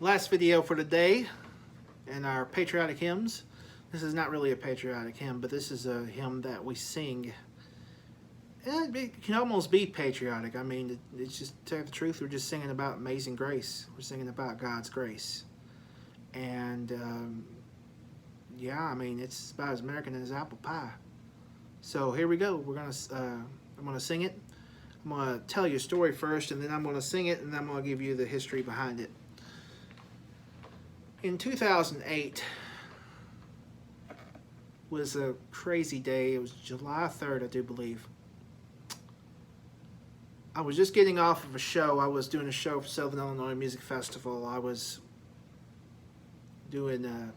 Last video for today in our patriotic hymns. This is not really a patriotic hymn, but this is a hymn that we sing. And it can almost be patriotic. I mean, it's just, to tell you the truth, we're just singing about amazing grace. We're singing about God's grace. And yeah, I mean, it's about as American as apple pie. So here we go. I'm gonna sing it. I'm gonna tell you a story first, and then I'm gonna sing it, and then I'm gonna give you the history behind it. In 2008 was a crazy day. It was July 3rd, I do believe. I was just getting off of a show. I was doing a show for Southern Illinois Music Festival. I was doing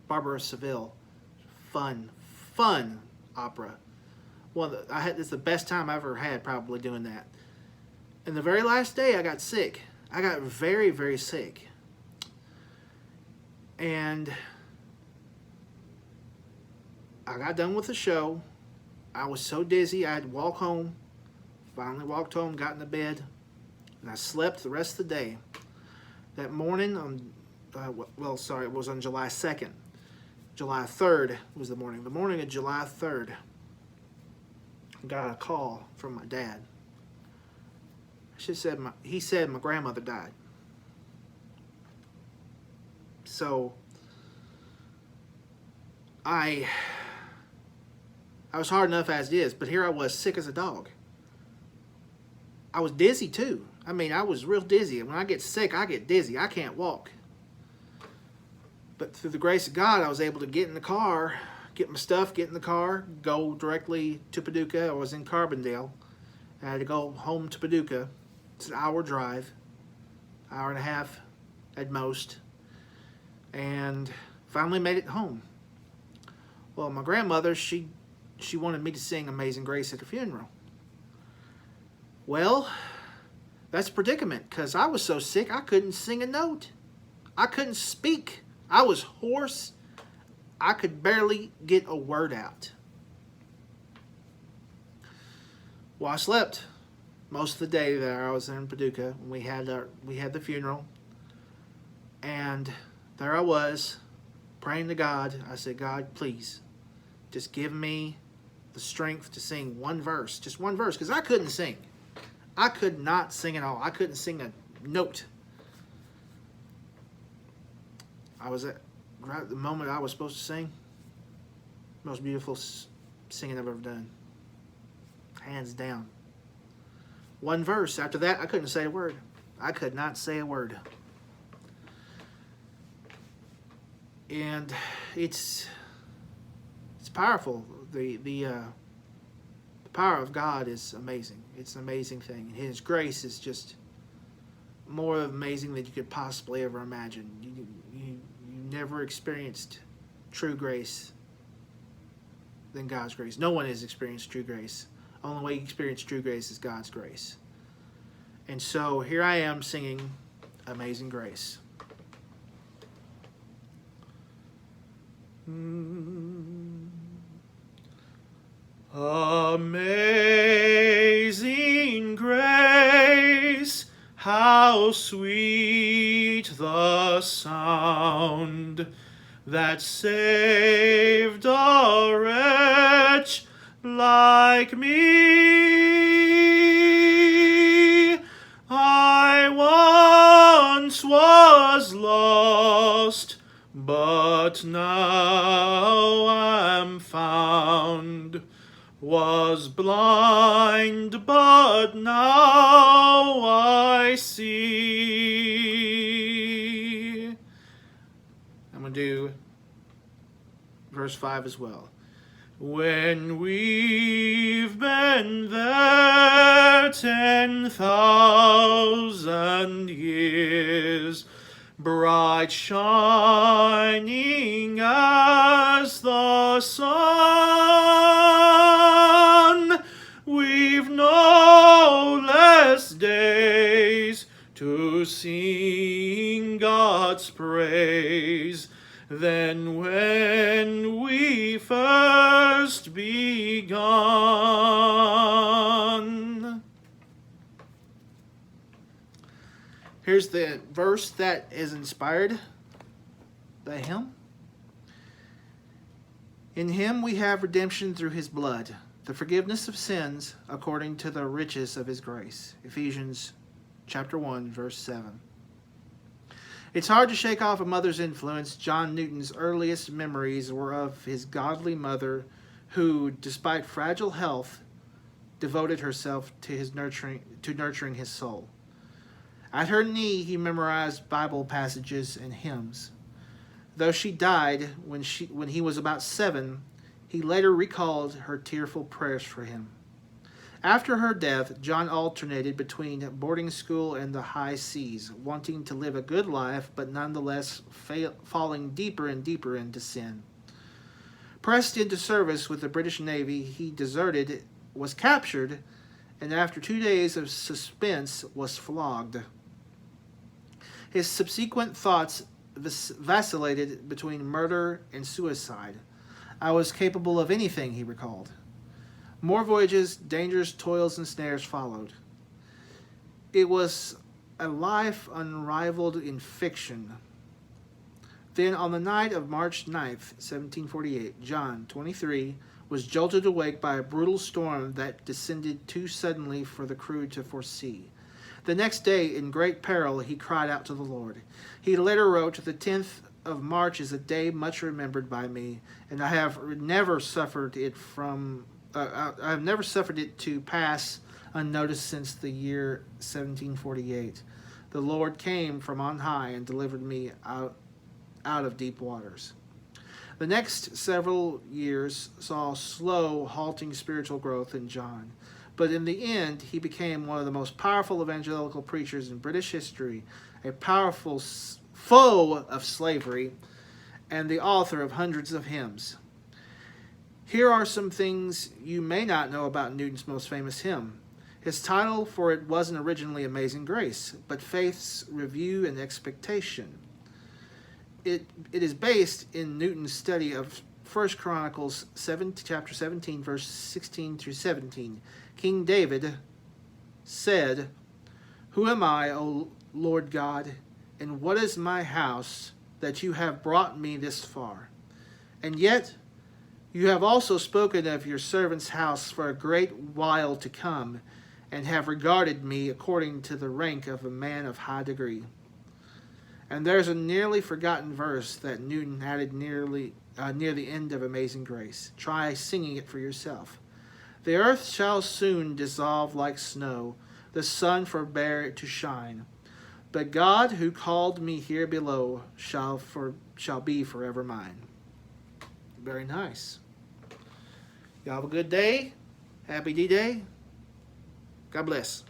Barber of Seville. Fun opera. It's the best time I ever had probably doing that. And the very last day I got sick. I got very, very sick. And I got done with the show. I was so dizzy I had to walk home. Finally walked home, got into bed, and I slept the rest of the day. That morning, it was on July 2nd. July 3rd was the morning. The morning of July 3rd, I got a call from my dad. He said my grandmother died. So I was hard enough as it is, but here I was sick as a dog. I was dizzy too. I mean, I was real dizzy. When I get sick, I get dizzy. I can't walk. But through the grace of God, I was able to get in the car, get my stuff, get in the car, go directly to Paducah. I was in Carbondale. I had to go home to Paducah. It's an hour drive, hour and a half at most. And finally made it home. Well, my grandmother, she wanted me to sing Amazing Grace at her funeral. Well, that's a predicament, because I was so sick I couldn't sing a note. I couldn't speak. I was hoarse. I could barely get a word out. Well, I slept most of the day there. I was in Paducah. We had the funeral. And there I was, praying to God. I said, God, please, just give me the strength to sing one verse. Just one verse, because I couldn't sing. I could not sing at all. I couldn't sing a note. I was right at the moment I was supposed to sing. Most beautiful singing I've ever done. Hands down. One verse. After that, I couldn't say a word. I could not say a word. And it's powerful. The power of God is amazing. It's an amazing thing. His grace is just more amazing than you could possibly ever imagine. You never experienced true grace than God's grace. No one has experienced true grace. The only way you experience true grace is God's grace. And so here I am singing Amazing Grace. Amazing grace, how sweet the sound that saved a wretch like me. I once was lost, but now I'm found. Was blind, but now I see. I'm going to do verse 5 as well. When we've been there 10,000 years, bright shining as the sun, we've no less days to sing God's praise than when we first begun. Here's the verse that is inspired by him. In him we have redemption through his blood, the forgiveness of sins according to the riches of his grace. Ephesians chapter 1, verse 7. It's hard to shake off a mother's influence. John Newton's earliest memories were of his godly mother who, despite fragile health, devoted herself to nurturing his soul. At her knee, he memorized Bible passages and hymns. Though she died when he was about 7, he later recalled her tearful prayers for him. After her death, John alternated between boarding school and the high seas, wanting to live a good life, but nonetheless falling deeper and deeper into sin. Pressed into service with the British Navy, he deserted, was captured, and after 2 days of suspense was flogged. His subsequent thoughts vacillated between murder and suicide. I was capable of anything, he recalled. More voyages, dangers, toils, and snares followed. It was a life unrivaled in fiction. Then, on the night of March 9th, 1748, John, 23, was jolted awake by a brutal storm that descended too suddenly for the crew to foresee. The next day, in great peril, he cried out to the Lord. He later wrote, "The 10th of March is a day much remembered by me, and I have never suffered it to pass unnoticed since the year 1748. The Lord came from on high and delivered me out of deep waters." The next several years saw slow, halting spiritual growth in John. But in the end, he became one of the most powerful evangelical preachers in British history, a powerful foe of slavery, and the author of hundreds of hymns. Here are some things you may not know about Newton's most famous hymn. His title for it wasn't originally Amazing Grace, but Faith's Review and Expectation. It is based in Newton's study of 1 Chronicles chapter 17, verse 16 through 17. King David said, "Who am I, O Lord God, and what is my house that you have brought me this far? And yet you have also spoken of your servant's house for a great while to come, and have regarded me according to the rank of a man of high degree." And there's a nearly forgotten verse that Newton added near the end of Amazing Grace. Try singing it for yourself. "The earth shall soon dissolve like snow, the sun forbear to shine. But God, who called me here below, shall be forever mine." Very nice. Y'all have a good day. Happy D-Day. God bless.